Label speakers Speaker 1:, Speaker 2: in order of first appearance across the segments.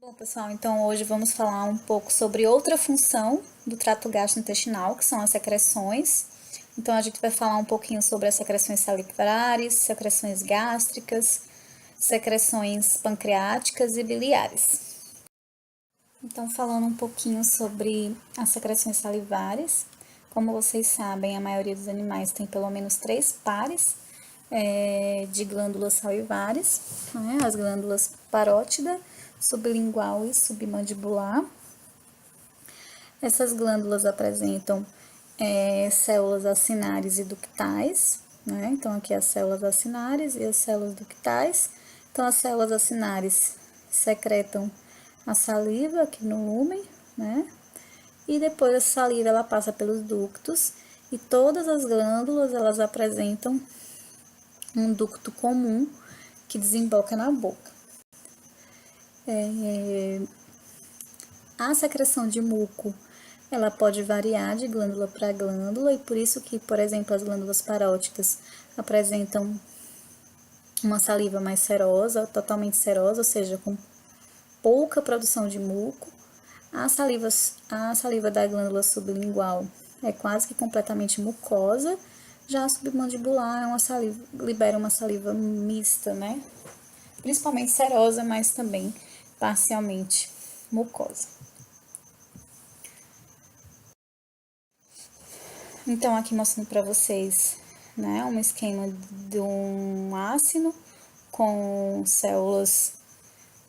Speaker 1: Bom, pessoal, então hoje vamos falar um pouco sobre outra função do trato gastrointestinal, que são as secreções. Então, a gente vai falar um pouquinho sobre as secreções salivares, secreções gástricas, secreções pancreáticas e biliares. Então, falando um pouquinho sobre as secreções salivares, como vocês sabem, a maioria dos animais tem pelo menos 3 pares de glândulas salivares, né? As glândulas parótida, sublingual e submandibular. Essas glândulas apresentam células acinares e ductais, né? Então, aqui as células acinares e as células ductais. Então, as células acinares secretam a saliva aqui no lúmen, né? E depois a saliva ela passa pelos ductos e todas as glândulas elas apresentam um ducto comum que desemboca na boca. A secreção de muco ela pode variar de glândula para glândula e por isso que, por exemplo, as glândulas parótidas apresentam uma saliva mais serosa, totalmente serosa, ou seja, com pouca produção de muco. A saliva da glândula sublingual é quase que completamente mucosa, já a submandibular é uma saliva, libera uma saliva mista, né? Principalmente serosa, mas também parcialmente mucosa. Então, aqui mostrando para vocês, né, um esquema de um ácido com células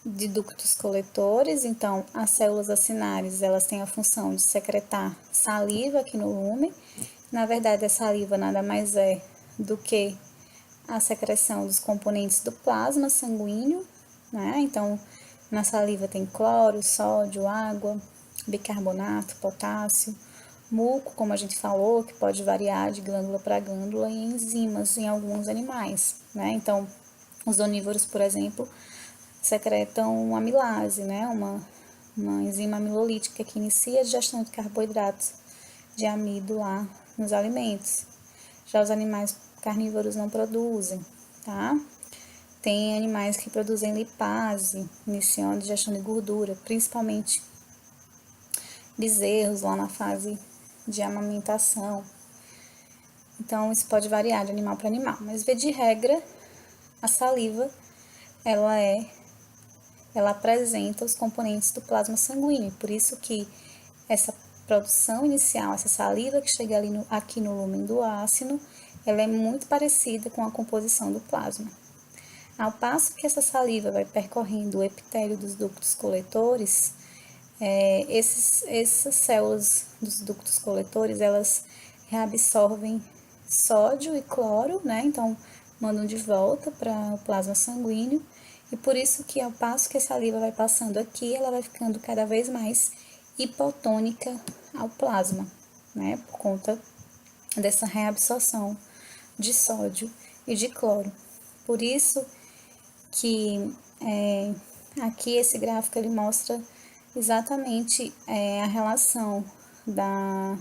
Speaker 1: de ductos coletores. Então, as células acinares, elas têm a função de secretar saliva aqui no lume. Na verdade, a saliva nada mais é do que a secreção dos componentes do plasma sanguíneo, né? Então, na saliva tem cloro, sódio, água, bicarbonato, potássio, muco, como a gente falou, que pode variar de glândula para glândula, e enzimas em alguns animais, né? Então, os onívoros, por exemplo, secretam amilase, né? Uma enzima amilolítica que inicia a digestão de carboidratos de amido lá nos alimentos. Já os animais carnívoros não produzem, tá? Tem animais que produzem lipase, iniciando a digestão de gordura, principalmente bezerros lá na fase de amamentação. Então, isso pode variar de animal para animal, mas via de regra, a saliva, ela apresenta os componentes do plasma sanguíneo, por isso que essa produção inicial, essa saliva que chega aqui no lúmen do ácido, ela é muito parecida com a composição do plasma. Ao passo que essa saliva vai percorrendo o epitélio dos ductos coletores, essas células dos ductos coletores, elas reabsorvem sódio e cloro, né? Então, mandam de volta para o plasma sanguíneo. E por isso que, ao passo que a saliva vai passando aqui, ela vai ficando cada vez mais hipotônica ao plasma, né? Por conta dessa reabsorção de sódio e de cloro. Por isso que aqui esse gráfico ele mostra exatamente a relação da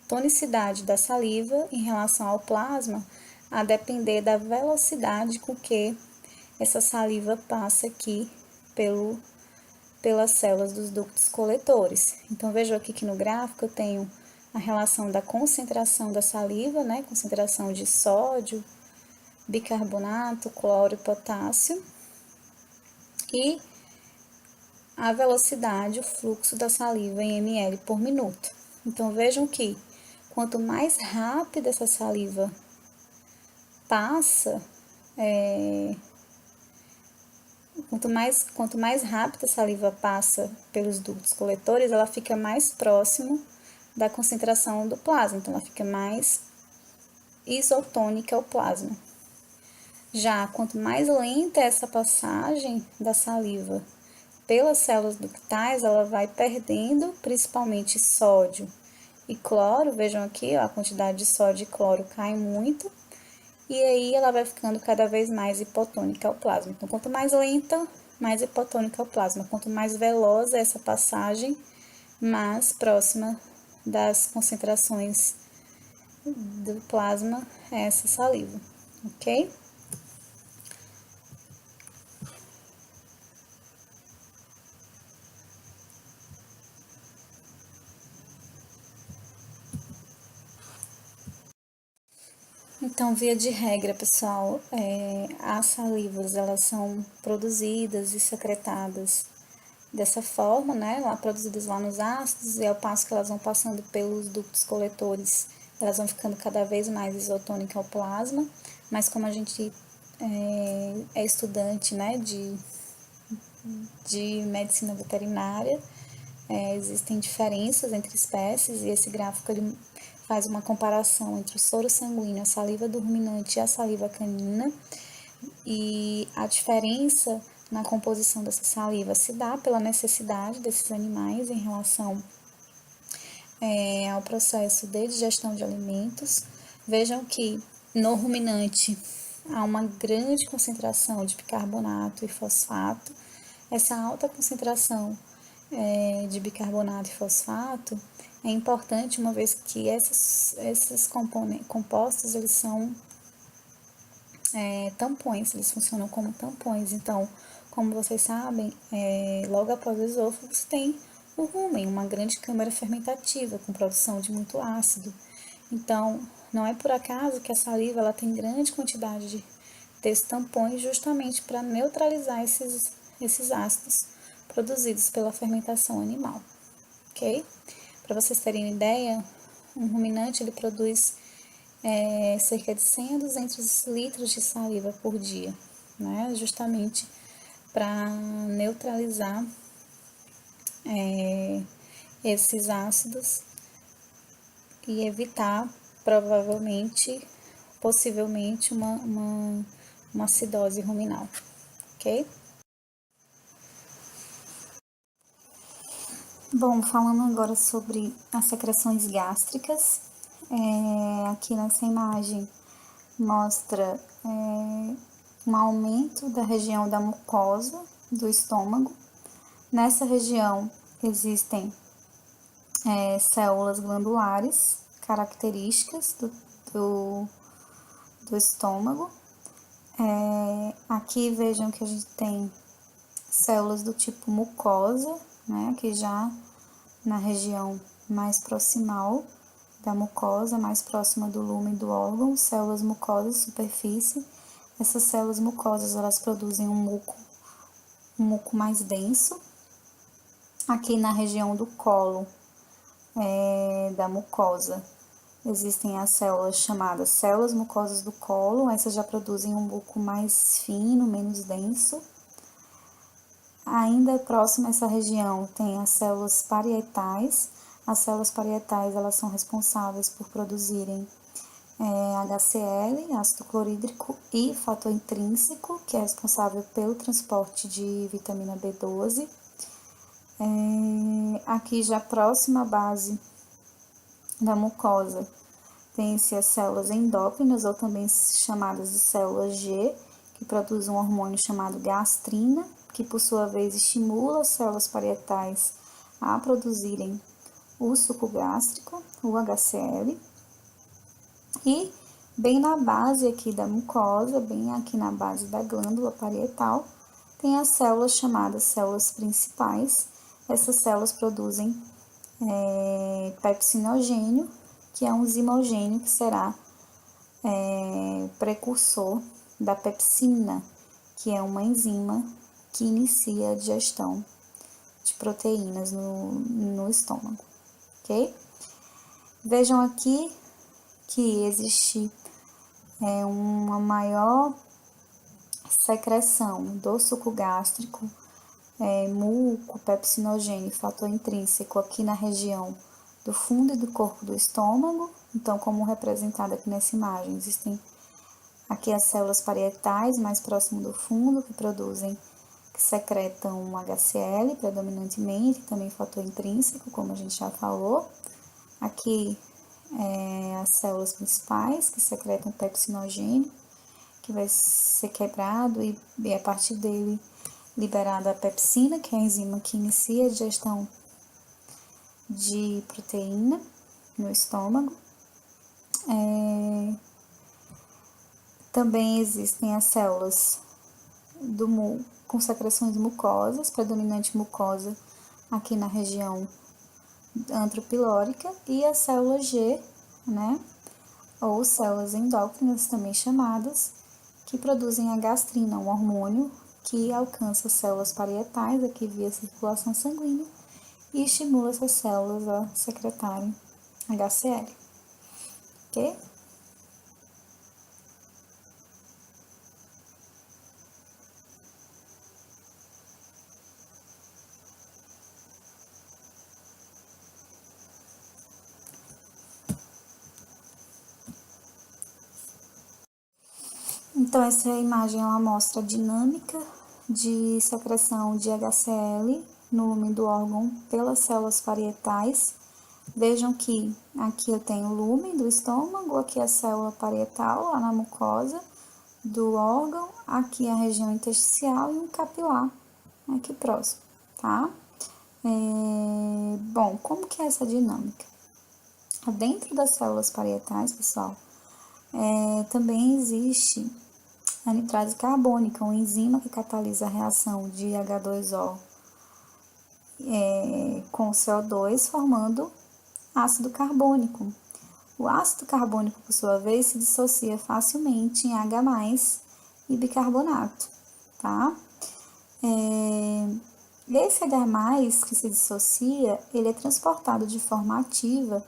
Speaker 1: tonicidade da saliva em relação ao plasma, a depender da velocidade com que essa saliva passa aqui pelas células dos ductos coletores. Então, veja aqui que no gráfico eu tenho a relação da concentração da saliva, né, concentração de sódio, bicarbonato, cloro e potássio, e a velocidade, o fluxo da saliva em ml por minuto. Então, vejam que quanto mais rápida essa saliva passa, quanto mais rápida a saliva passa pelos ductos coletores, ela fica mais próximo da concentração do plasma, então ela fica mais isotônica ao plasma. Já quanto mais lenta é essa passagem da saliva pelas células ductais, ela vai perdendo principalmente sódio e cloro. Vejam aqui, ó, a quantidade de sódio e cloro cai muito, e aí ela vai ficando cada vez mais hipotônica ao plasma. Então, quanto mais lenta, mais hipotônica ao plasma. Quanto mais veloz é essa passagem, mais próxima das concentrações do plasma é essa saliva, ok? Então, via de regra, pessoal, as salivas, elas são produzidas e secretadas dessa forma, né, lá produzidas lá nos ácidos, e ao passo que elas vão passando pelos ductos coletores, elas vão ficando cada vez mais isotônicas ao plasma, mas como a gente é estudante, né, de medicina veterinária, existem diferenças entre espécies, e esse gráfico ele faz uma comparação entre o soro sanguíneo, a saliva do ruminante e a saliva canina, e a diferença na composição dessa saliva se dá pela necessidade desses animais em relação ao processo de digestão de alimentos. Vejam que no ruminante há uma grande concentração de bicarbonato e fosfato. Essa alta concentração de bicarbonato e fosfato é importante, uma vez que esses compostos eles são tampões, eles funcionam como tampões. Então, como vocês sabem, logo após o esôfago você tem o rumen, uma grande câmara fermentativa com produção de muito ácido. Então, não é por acaso que a saliva ela tem grande quantidade desses tampões justamente para neutralizar esses ácidos produzidos pela fermentação animal, ok? Para vocês terem uma ideia, um ruminante ele produz cerca de 100 a 200 litros de saliva por dia, né? Justamente para neutralizar esses ácidos e evitar, provavelmente, possivelmente, uma acidose ruminal, ok? Bom, falando agora sobre as secreções gástricas, aqui nessa imagem mostra um aumento da região da mucosa do estômago. Nessa região existem células glandulares características do estômago. Aqui vejam que a gente tem células do tipo mucosa, né, que já na região mais proximal da mucosa, mais próxima do lume do órgão, células mucosas, superfície. Essas células mucosas, elas produzem um muco mais denso. Aqui na região do colo da mucosa, existem as células chamadas células mucosas do colo, essas já produzem um muco mais fino, menos denso. Ainda próximo a essa região tem as células parietais. As células parietais elas são responsáveis por produzirem HCl, ácido clorídrico, e fator intrínseco, que é responsável pelo transporte de vitamina B12. Aqui já próxima à base da mucosa tem-se as células endócrinas, ou também chamadas de células G, que produzem um hormônio chamado gastrina, que por sua vez estimula as células parietais a produzirem o suco gástrico, o HCl. E bem na base aqui da mucosa, bem aqui na base da glândula parietal, tem as células chamadas células principais. Essas células produzem pepsinogênio, que é um zimogênio que será precursor da pepsina, que é uma enzima que inicia a digestão de proteínas no estômago, ok? Vejam aqui que existe uma maior secreção do suco gástrico, muco, pepsinogênio e fator intrínseco aqui na região do fundo e do corpo do estômago. Então, como representado aqui nessa imagem, existem aqui as células parietais mais próximo do fundo, que secretam HCl predominantemente, também fator intrínseco, como a gente já falou. Aqui as células principais, que secretam pepsinogênio, que vai ser quebrado e a partir dele liberada a pepsina, que é a enzima que inicia a digestão de proteína no estômago. Também existem as células com secreções mucosas, predominante mucosa aqui na região antropilórica, e a célula G, né, ou células endócrinas, também chamadas, que produzem a gastrina, um hormônio que alcança células parietais, aqui via circulação sanguínea, e estimula essas células a secretarem HCl, ok? Então, essa imagem ela mostra a dinâmica de secreção de HCl no lumen do órgão pelas células parietais. Vejam que aqui eu tenho o lumen do estômago, aqui a célula parietal, lá na mucosa do órgão, aqui a região intersticial e um capilar aqui próximo, tá? Bom, como que é essa dinâmica? Dentro das células parietais, pessoal, também existe a nitrase carbônica, uma enzima que catalisa a reação de H2O com CO2, formando ácido carbônico. O ácido carbônico, por sua vez, se dissocia facilmente em H+, e bicarbonato, tá? Esse H+, que se dissocia, ele é transportado de forma ativa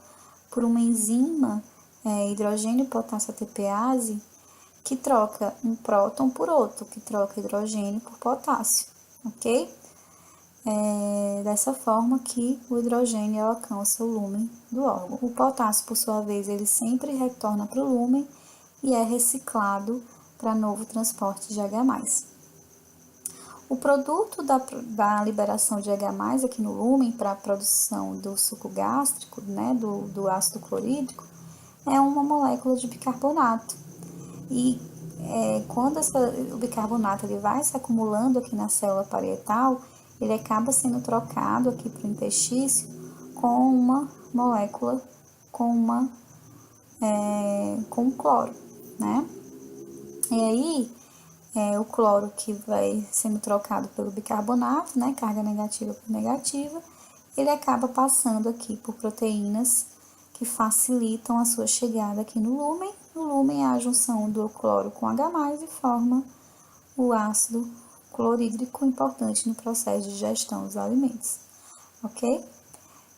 Speaker 1: por uma enzima hidrogênio potássio ATPase, que troca um próton por outro, que troca hidrogênio por potássio, ok? Dessa forma que o hidrogênio alcança o lumen do órgão. O potássio, por sua vez, ele sempre retorna para o lumen e é reciclado para novo transporte de H+. O produto da liberação de H+, aqui no lumen, para a produção do suco gástrico, né, do ácido clorídrico, é uma molécula de bicarbonato. E quando o bicarbonato ele vai se acumulando aqui na célula parietal, ele acaba sendo trocado aqui para o interstício com uma molécula, com cloro, né? E aí, o cloro que vai sendo trocado pelo bicarbonato, né, carga negativa por negativa, ele acaba passando aqui por proteínas que facilitam a sua chegada aqui no lumen. No lumen, a junção do cloro com H+, e forma o ácido clorídrico, importante no processo de digestão dos alimentos, ok?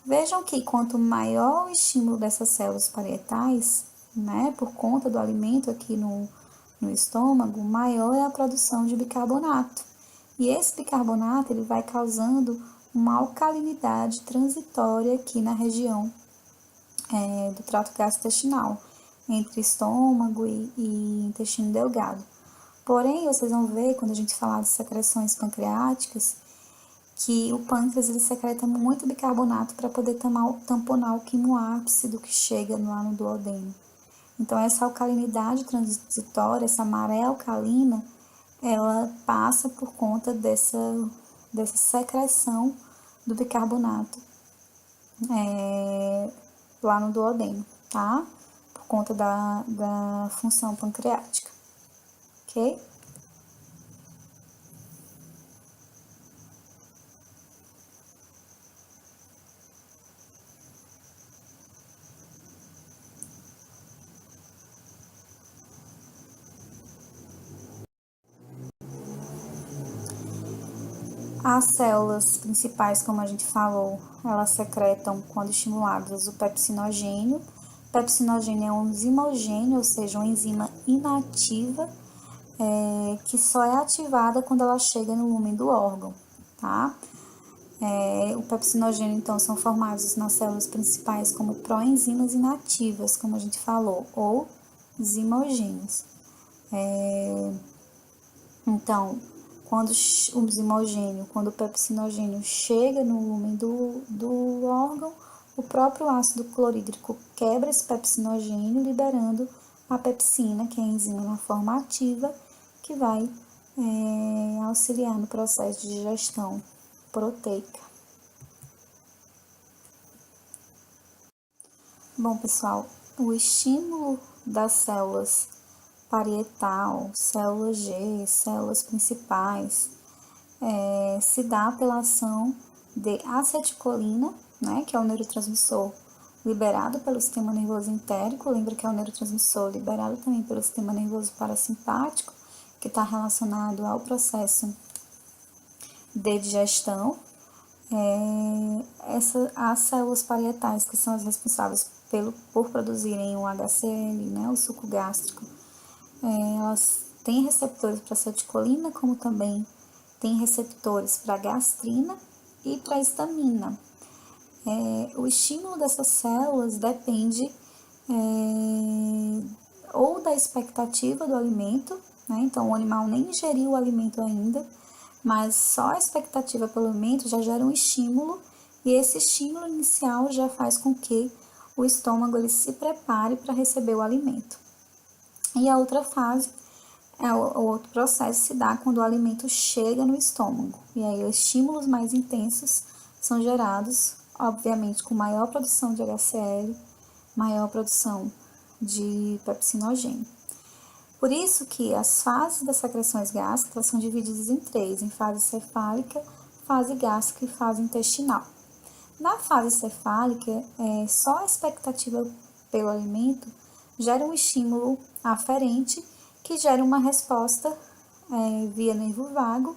Speaker 1: Vejam que quanto maior o estímulo dessas células parietais, né, por conta do alimento aqui no estômago, maior é a produção de bicarbonato. E esse bicarbonato ele vai causando uma alcalinidade transitória aqui na região do trato gastrointestinal, entre estômago e intestino delgado. Porém, vocês vão ver, quando a gente falar de secreções pancreáticas, que o pâncreas ele secreta muito bicarbonato para poder tamponar o quimoácido que chega lá no duodeno. Então, essa alcalinidade transitória, essa maré alcalina, ela passa por conta dessa secreção do bicarbonato lá no duodeno, tá? Por conta da função pancreática, ok? As células principais, como a gente falou, elas secretam, quando estimuladas, o pepsinogênio. O pepsinogênio é um zimogênio, ou seja, uma enzima inativa, que só é ativada quando ela chega no lumen do órgão, tá? O pepsinogênio, então, são formados nas células principais como proenzimas inativas, como a gente falou, ou zimogênios. Então, quando o zimogênio, quando o pepsinogênio chega no lumen do órgão, o próprio ácido clorídrico quebra esse pepsinogênio, liberando a pepsina, que é a enzima na forma ativa, que vai auxiliar no processo de digestão proteica. Bom, pessoal, o estímulo das células parietal, células G, células principais, se dá pela ação de acetilcolina, né, que é o neurotransmissor liberado pelo sistema nervoso entérico, lembra que é o neurotransmissor liberado também pelo sistema nervoso parasimpático, que está relacionado ao processo de digestão. As células parietais, que são as responsáveis por produzirem o HCl, né, o suco gástrico, elas têm receptores para acetilcolina, como também têm receptores para gastrina e para histamina. O estímulo dessas células depende ou da expectativa do alimento, né? Então o animal nem ingeriu o alimento ainda, mas só a expectativa pelo alimento já gera um estímulo, e esse estímulo inicial já faz com que o estômago ele se prepare para receber o alimento. E a outra fase, o outro processo se dá quando o alimento chega no estômago, e aí os estímulos mais intensos são gerados, obviamente, com maior produção de HCl, maior produção de pepsinogênio. Por isso que as fases das secreções gástricas são divididas em três, em fase cefálica, fase gástrica e fase intestinal. Na fase cefálica, só a expectativa pelo alimento gera um estímulo aferente que gera uma resposta via nervo vago,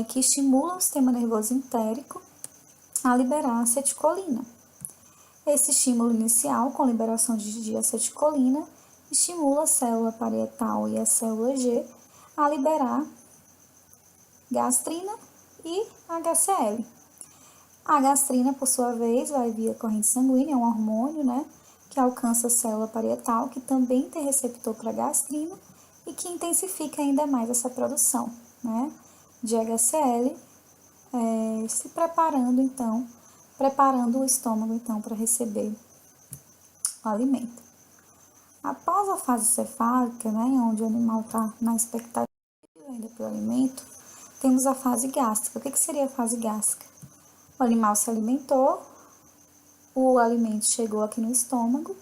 Speaker 1: que estimula o sistema nervoso entérico a liberar acetilcolina. Esse estímulo inicial, com liberação de acetilcolina, estimula a célula parietal e a célula G a liberar gastrina e HCl. A gastrina, por sua vez, vai via corrente sanguínea, é um hormônio, né, que alcança a célula parietal, que também tem receptor para gastrina e que intensifica ainda mais essa produção, né, de HCl, se preparando, então, preparando o estômago, então, para receber o alimento. Após a fase cefálica, né, onde o animal está na expectativa ainda pelo alimento, temos a fase gástrica. O que seria a fase gástrica? O animal se alimentou, o alimento chegou aqui no estômago,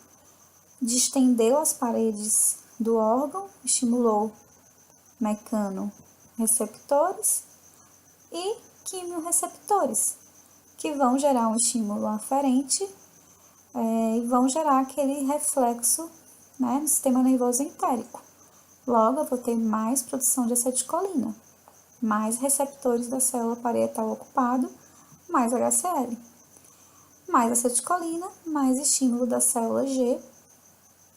Speaker 1: distendeu as paredes do órgão, estimulou mecanorreceptores e quimiorreceptores, que vão gerar um estímulo aferente e vão gerar aquele reflexo, né, no sistema nervoso entérico. Logo, eu vou ter mais produção de acetilcolina, mais receptores da célula parietal ocupado, mais HCl. Mais acetilcolina, mais estímulo da célula G,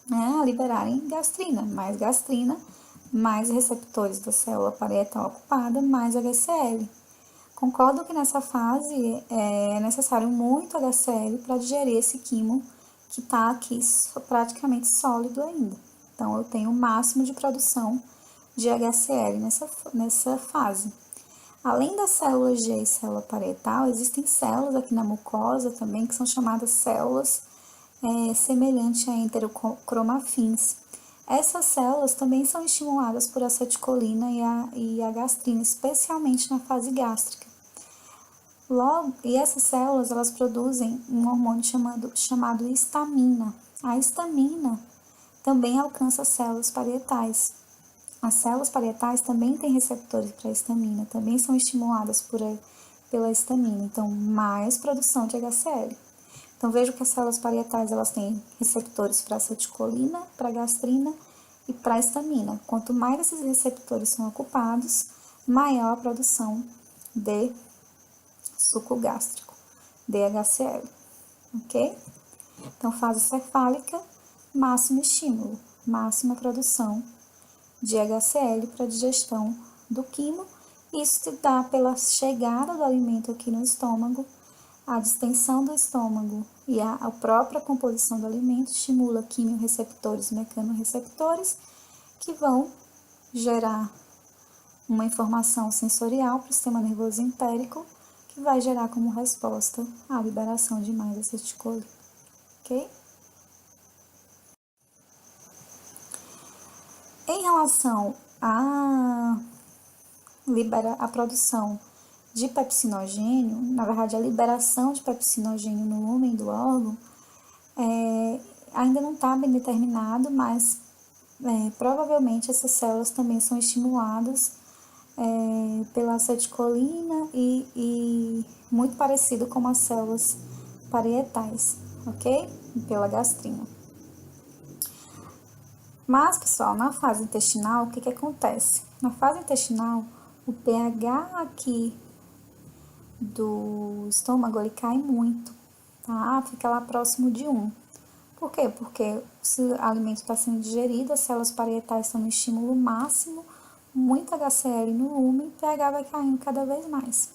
Speaker 1: né, a liberarem gastrina, mais receptores da célula parietal ocupada, mais HCl. Concordo que nessa fase é necessário muito HCl para digerir esse quimo que está aqui praticamente sólido ainda. Então, eu tenho o máximo de produção de HCl nessa fase. Além das células G e célula parietal, existem células aqui na mucosa também que são chamadas células semelhantes a enterocromafins. Essas células também são estimuladas por acetilcolina e a gastrina, especialmente na fase gástrica. E essas células, elas produzem um hormônio chamado histamina. A histamina também alcança as células parietais. As células parietais também têm receptores para histamina, também são estimuladas pela histamina, então mais produção de HCl. Então vejo que as células parietais elas têm receptores para acetilcolina, para gastrina e para histamina. Quanto mais esses receptores são ocupados, maior a produção de suco gástrico, DHCl, ok? Então, fase cefálica, máximo estímulo, máxima produção de HCl para digestão do quimo. Isso se dá pela chegada do alimento aqui no estômago, a distensão do estômago e a própria composição do alimento estimula quimiorreceptores e mecanorreceptores, que vão gerar uma informação sensorial para o sistema nervoso entérico, que vai gerar como resposta a liberação de mais acetilcolina, ok? Em relação à produção de pepsinogênio, na verdade a liberação de pepsinogênio no lumen do órgão, ainda não está bem determinado, mas provavelmente essas células também são estimuladas pela acetilcolina e muito parecido com as células parietais. ok? Pela gastrina. Mas, pessoal, na fase intestinal, o que acontece? Na fase intestinal, o pH aqui do estômago, ele cai muito, tá? Fica lá próximo de 1. Por quê? Porque se o alimento está sendo digerido, as células parietais estão no estímulo máximo, muito HCl no lumen, o pH vai caindo cada vez mais.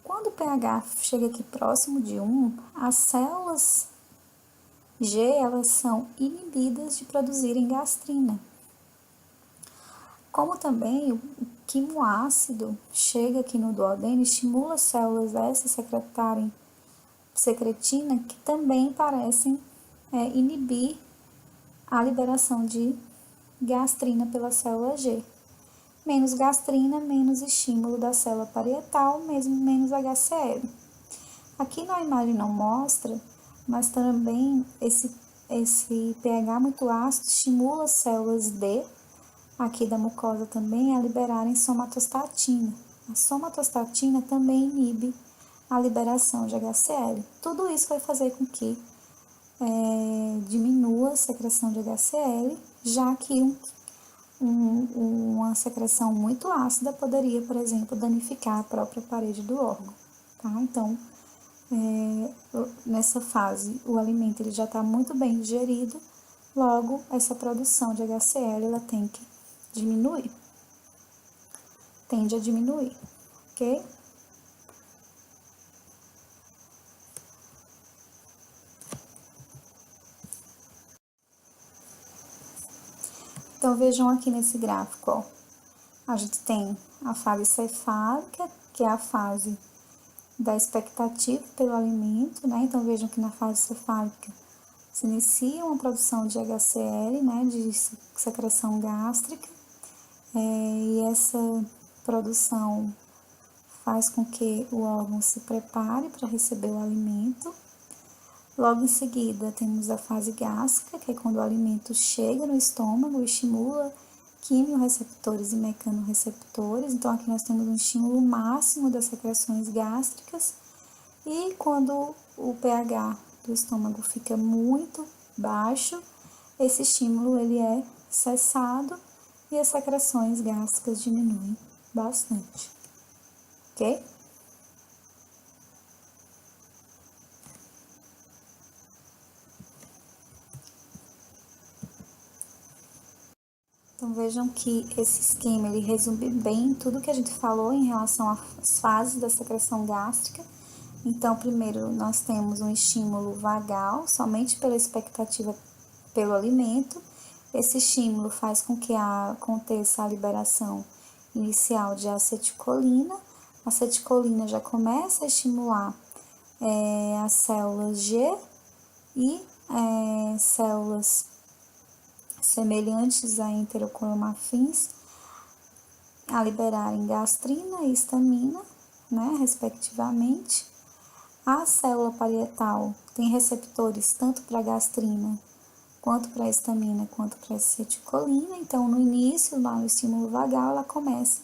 Speaker 1: Quando o pH chega aqui próximo de 1, as células G, elas são inibidas de produzirem gastrina. Como também o quimoácido chega aqui no duodeno, estimula as células S secretarem secretina, que também parecem inibir a liberação de gastrina pela célula G. Menos gastrina, menos estímulo da célula parietal, mesmo menos HCl. Aqui na imagem não mostra, mas também esse pH muito ácido estimula as células D, aqui da mucosa também, a liberarem somatostatina. A somatostatina também inibe a liberação de HCl. Tudo isso vai fazer com que diminua a secreção de HCl, já que uma secreção muito ácida poderia, por exemplo, danificar a própria parede do órgão, tá? Então, nessa fase, o alimento ele já está muito bem digerido, logo, essa produção de HCl ela tem que diminuir, tende a diminuir, ok? Então, vejam aqui nesse gráfico, ó, a gente tem a fase cefálica, que é a fase da expectativa pelo alimento, né? Então, vejam que na fase cefálica se inicia uma produção de HCl, né, de secreção gástrica, e essa produção faz com que o órgão se prepare para receber o alimento. Logo em seguida, temos a fase gástrica, que é quando o alimento chega no estômago e estimula quimiorreceptores e mecanorreceptores. Então, aqui nós temos um estímulo máximo das secreções gástricas. E quando o pH do estômago fica muito baixo, esse estímulo ele é cessado e as secreções gástricas diminuem bastante, ok? Então vejam que esse esquema ele resume bem tudo que a gente falou em relação às fases da secreção gástrica. Então, primeiro nós temos um estímulo vagal, somente pela expectativa pelo alimento. Esse estímulo faz com que aconteça a liberação inicial de acetilcolina. A acetilcolina já começa a estimular as células G e células semelhantes a enterocromafins a liberarem gastrina e histamina, né, respectivamente. A célula parietal tem receptores tanto para gastrina, quanto para histamina, quanto para acetilcolina. Então, no início, lá no estímulo vagal, ela começa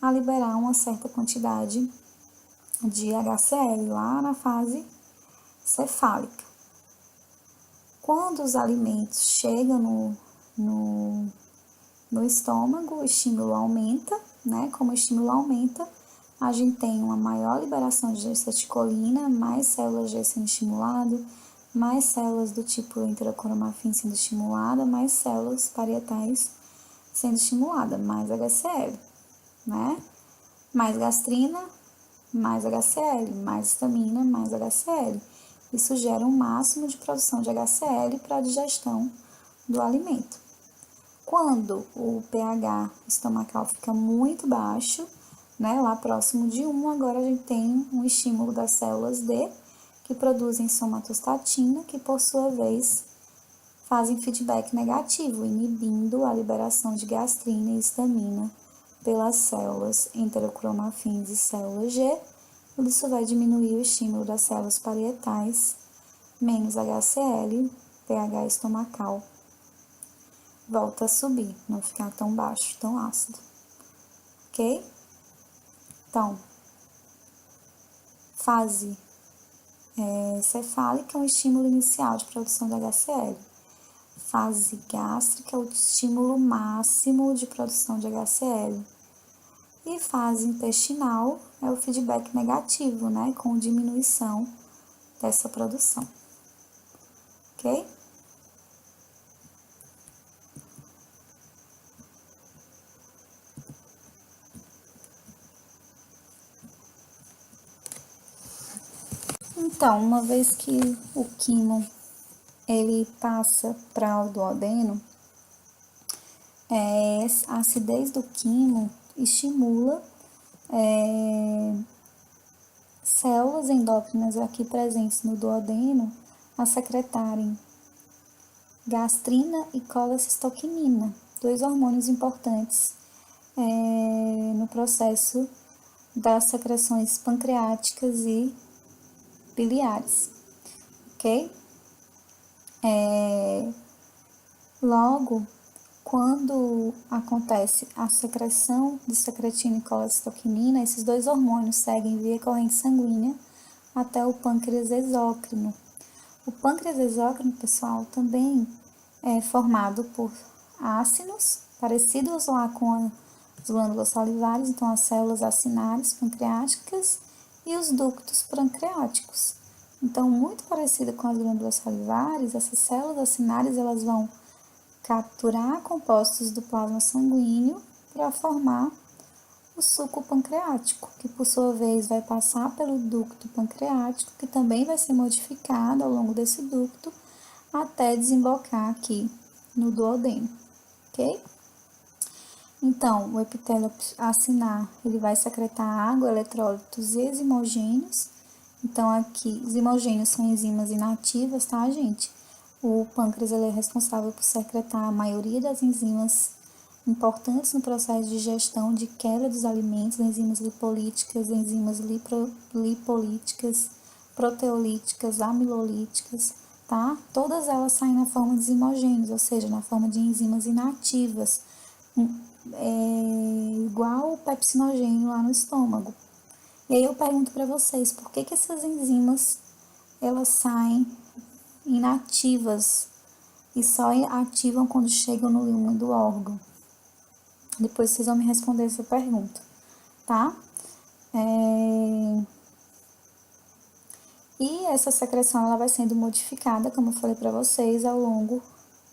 Speaker 1: a liberar uma certa quantidade de HCl lá na fase cefálica. Quando os alimentos chegam no estômago, o estímulo aumenta, né? Como o estímulo aumenta, a gente tem uma maior liberação de acetilcolina, mais células G sendo estimuladas, mais células do tipo enterocromafim sendo estimulada, mais células parietais sendo estimulada, mais HCl, né? Mais gastrina, mais HCl, mais histamina, mais HCl. Isso gera um máximo de produção de HCl para a digestão do alimento. Quando o pH estomacal fica muito baixo, né, lá próximo de 1, agora a gente tem um estímulo das células D, que produzem somatostatina, que por sua vez fazem feedback negativo, inibindo a liberação de gastrina e histamina pelas células enterocromafins e células G. Isso vai diminuir o estímulo das células parietais, menos HCl, pH estomacal volta a subir, não ficar tão baixo, tão ácido, ok? Então, fase cefálica é um estímulo inicial de produção de HCl. Fase gástrica é o estímulo máximo de produção de HCl. E fase intestinal é o feedback negativo, né, com diminuição dessa produção. Ok? Então, uma vez que o quimo ele passa para o duodeno, a acidez do quimo estimula células endócrinas aqui presentes no duodeno a secretarem gastrina e colecistoquinina, dois hormônios importantes no processo das secreções pancreáticas e biliares, ok? Logo, quando acontece a secreção de secretina e colecistoquinina, esses dois hormônios seguem via corrente sanguínea até o pâncreas exócrino. O pâncreas exócrino, pessoal, também é formado por ácinos, parecidos lá com as glândulas salivares, então as células acinares pancreáticas e os ductos pancreáticos. Então, muito parecido com as glândulas salivares, essas células acinares elas vão capturar compostos do plasma sanguíneo para formar o suco pancreático, que por sua vez vai passar pelo ducto pancreático, que também vai ser modificado ao longo desse ducto até desembocar aqui no duodeno, ok? Então, o epitélio acinar, ele vai secretar água, eletrólitos e zimogênios. Então, aqui, zimogênios são enzimas inativas, tá, gente? O pâncreas ele é responsável por secretar a maioria das enzimas importantes no processo de digestão de quebra dos alimentos, enzimas lipolíticas, enzimas lipolíticas, proteolíticas, amilolíticas, tá? Todas elas saem na forma de zimogênios, ou seja, na forma de enzimas inativas, igual o pepsinogênio lá no estômago. E aí eu pergunto para vocês, por que essas enzimas elas saem inativas e só ativam quando chegam no lumen do órgão? Depois vocês vão me responder essa pergunta, tá? E essa secreção ela vai sendo modificada, como eu falei para vocês, ao longo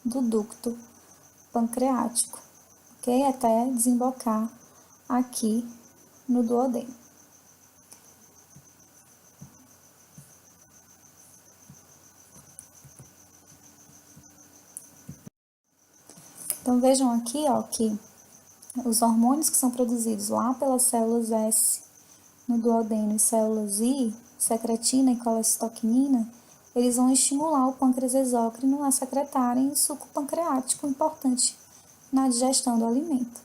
Speaker 1: do ducto pancreático, ok? Até desembocar aqui no duodeno. Então, vejam aqui, ó, que os hormônios que são produzidos lá pelas células S no duodeno e células I, secretina e colecistoquinina, eles vão estimular o pâncreas exócrino a secretarem o suco pancreático importante na digestão do alimento.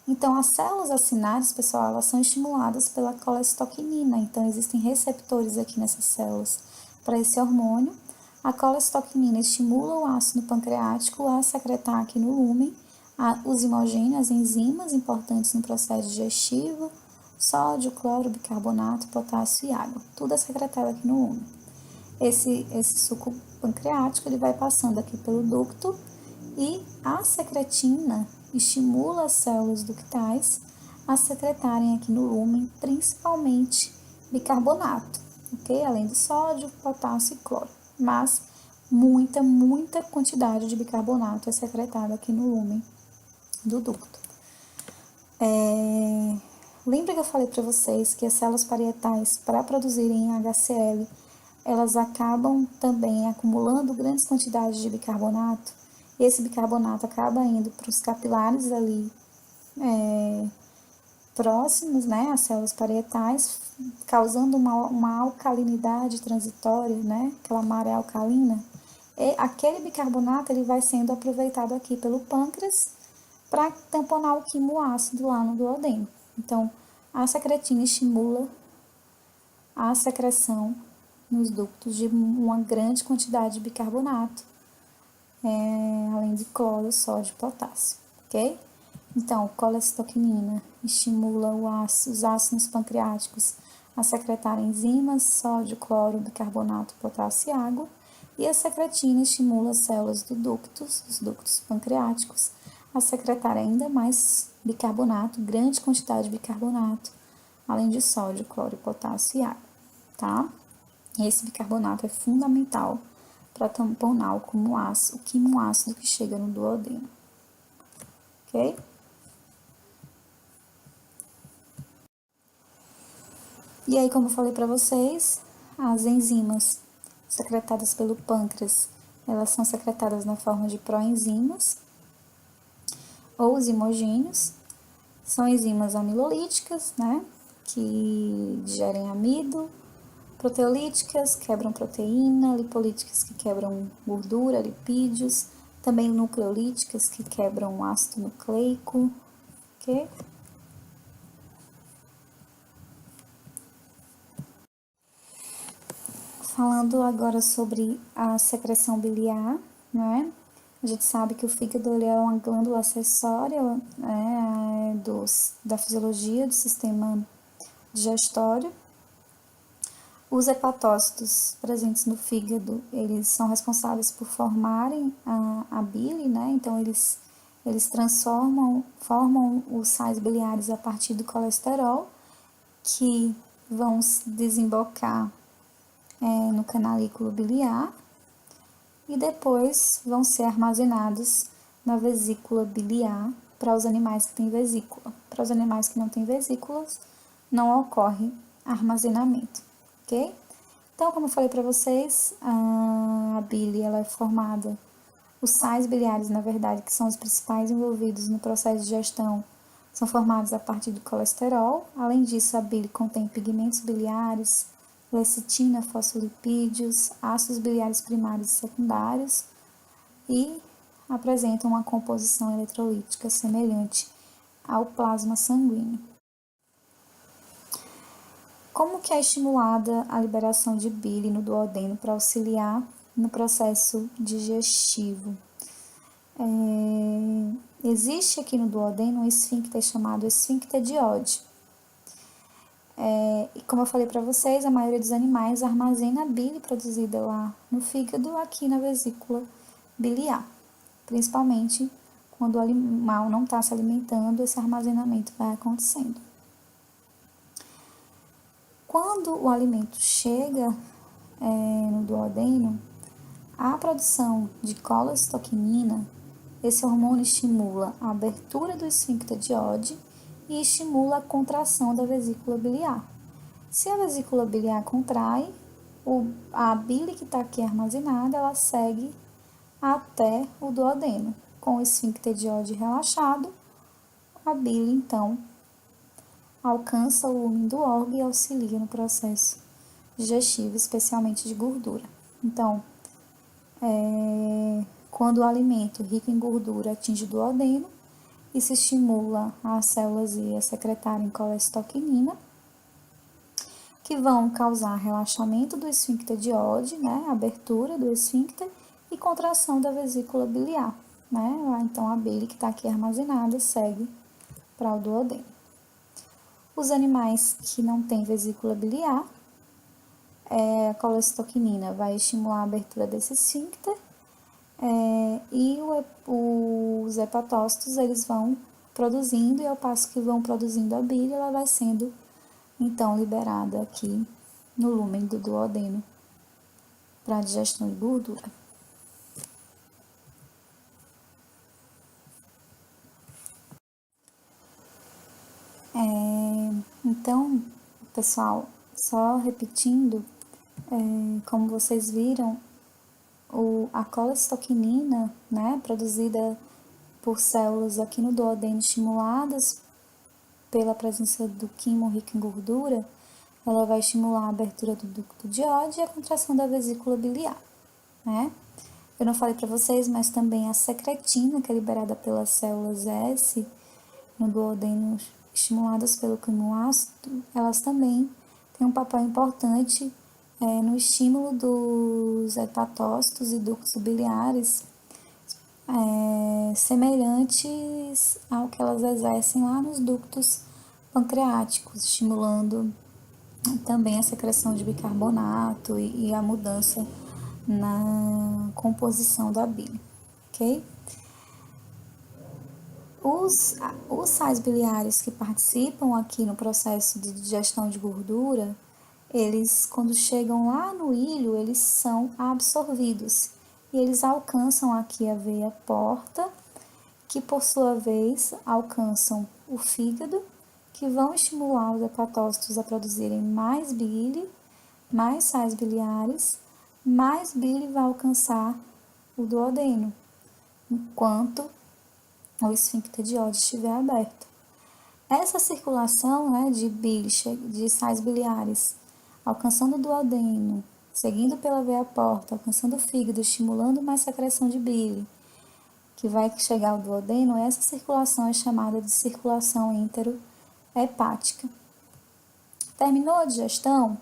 Speaker 1: Então, as células acinares, pessoal, elas são estimuladas pela colecistoquinina, então existem receptores aqui nessas células para esse hormônio. A colecistoquinina estimula o ácido pancreático a secretar aqui no lúmen os zimogênios, as enzimas importantes no processo digestivo, sódio, cloro, bicarbonato, potássio e água. Tudo é secretado aqui no lúmen. Esse suco pancreático ele vai passando aqui pelo ducto e a secretina estimula as células ductais a secretarem aqui no lúmen, principalmente bicarbonato, ok? Além do sódio, potássio e cloro. Mas muita quantidade de bicarbonato é secretada aqui no lúmen do ducto. Lembra que eu falei para vocês que as células parietais, para produzirem HCl, elas acabam também acumulando grandes quantidades de bicarbonato? E esse bicarbonato acaba indo para os capilares ali próximos, né, às células parietais, causando uma alcalinidade transitória, né, aquela maré alcalina. E aquele bicarbonato ele vai sendo aproveitado aqui pelo pâncreas para tamponar o quimoácido lá no duodeno. Então, a secretina estimula a secreção nos ductos de uma grande quantidade de bicarbonato, além de cloro, sódio e potássio, ok? Então, colecistoquinina estimula os ácidos pancreáticos a secretar enzimas, sódio, cloro, bicarbonato, potássio e água, e a secretina estimula as células dos ductos pancreáticos, a secretar ainda mais bicarbonato, grande quantidade de bicarbonato, além de sódio, cloro, potássio e água, tá? E esse bicarbonato é fundamental para tamponar o quimoácido que chega no duodeno, ok? E aí, como eu falei para vocês, as enzimas secretadas pelo pâncreas, elas são secretadas na forma de proenzimas ou zimogênios. São enzimas amilolíticas, né, que digerem amido, proteolíticas, quebram proteína, lipolíticas, que quebram gordura, lipídios, também nucleolíticas, que quebram ácido nucleico, ok? Falando agora sobre a secreção biliar, né? A gente sabe que o fígado ele é uma glândula acessória, né, da fisiologia do sistema digestório. Os hepatócitos presentes no fígado, eles são responsáveis por formarem a bile, né? Então, eles formam os sais biliares a partir do colesterol, que vão desembocar no canalículo biliar e depois vão ser armazenados na vesícula biliar para os animais que têm vesícula. Para os animais que não têm vesículas, não ocorre armazenamento, ok? Então, como eu falei para vocês, a bile ela é formada, os sais biliares, na verdade, que são os principais envolvidos no processo de digestão, são formados a partir do colesterol. Além disso, a bile contém pigmentos biliares, lecitina, fosfolipídios, ácidos biliares primários e secundários e apresentam uma composição eletrolítica semelhante ao plasma sanguíneo. Como que é estimulada a liberação de bile no duodeno para auxiliar no processo digestivo? Existe aqui no duodeno um esfíncter chamado esfíncter de Oddi. E como eu falei para vocês, a maioria dos animais armazena a bile produzida lá no fígado aqui na vesícula biliar. Principalmente quando o animal não está se alimentando, esse armazenamento vai acontecendo. Quando o alimento chega no duodeno, a produção de colesteaquinina, esse hormônio estimula a abertura do esfíncter de Oddi e estimula a contração da vesícula biliar. Se a vesícula biliar contrai, a bile que está aqui armazenada, ela segue até o duodeno. Com o esfíncter de Oddi relaxado, a bile, então, alcança o lumen do órgão e auxilia no processo digestivo, especialmente de gordura. Então, quando o alimento rico em gordura atinge o duodeno, isso estimula as células a secretarem colesteaquinina, que vão causar relaxamento do esfíncter de Oddi, né, abertura do esfíncter e contração da vesícula biliar, né? Então a bile que está aqui armazenada segue para o duodeno. Os animais que não têm vesícula biliar, a colesteaquinina vai estimular a abertura desse esfíncter e os hepatócitos eles vão produzindo, e ao passo que vão produzindo a bile, ela vai sendo então liberada aqui no lumen do duodeno para a digestão de gordura. Então, pessoal, só repetindo, como vocês viram, a colesteaquinina, né, produzida por células aqui no duodeno estimuladas pela presença do quimo rico em gordura, ela vai estimular a abertura do ducto de Oddi e a contração da vesícula biliar, né? Eu não falei para vocês, mas também a secretina, que é liberada pelas células S no duodeno estimuladas pelo quimoácido, elas também têm um papel importante no estímulo dos hepatócitos e ductos biliares, semelhantes ao que elas exercem lá nos ductos pancreáticos, estimulando também a secreção de bicarbonato e a mudança na composição da bile, ok? Os sais biliares que participam aqui no processo de digestão de gordura, eles, quando chegam lá no ilho, eles são absorvidos e eles alcançam aqui a veia porta, que por sua vez alcançam o fígado, que vão estimular os hepatócitos a produzirem mais bile, mais sais biliares, mais bile vai alcançar o duodeno, enquanto o esfíncter de Oddi estiver aberto. Essa circulação, né, de bile, de sais biliares, alcançando o duodeno, seguindo pela veia porta, alcançando o fígado, estimulando mais secreção de bile, que vai chegar ao duodeno, essa circulação é chamada de circulação enterohepática. Terminou a digestão,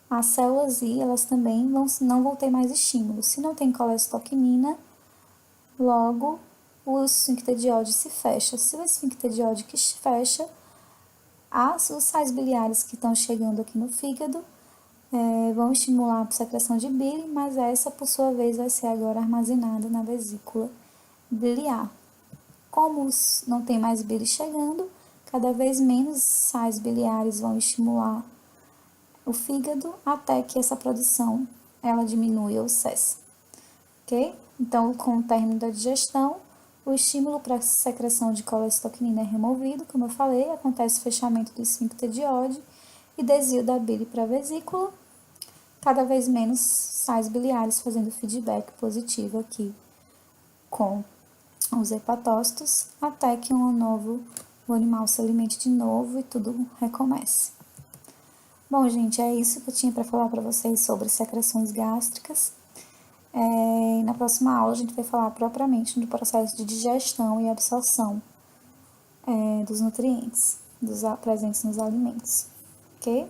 Speaker 1: as células I, elas também não vão ter mais estímulo. Se não tem colesteroquinina, logo o esfíncter de Oddi se fecha. Se o esfíncter de Oddi que fecha, os sais biliares que estão chegando aqui no fígado vão estimular a secreção de bile, mas essa, por sua vez, vai ser agora armazenada na vesícula biliar. Como não tem mais bile chegando, cada vez menos sais biliares vão estimular o fígado até que essa produção ela diminui ou cessa, ok? Então, com o término da digestão, o estímulo para a secreção de colesteroquinina é removido, como eu falei, acontece o fechamento do esfíncter de Oddi e desvio da bile para a vesícula, cada vez menos sais biliares fazendo feedback positivo aqui com os hepatócitos, até que o animal se alimente de novo e tudo recomece. Bom, gente, é isso que eu tinha para falar para vocês sobre secreções gástricas. Na próxima aula a gente vai falar propriamente do processo de digestão e absorção dos nutrientes presentes nos alimentos, ok?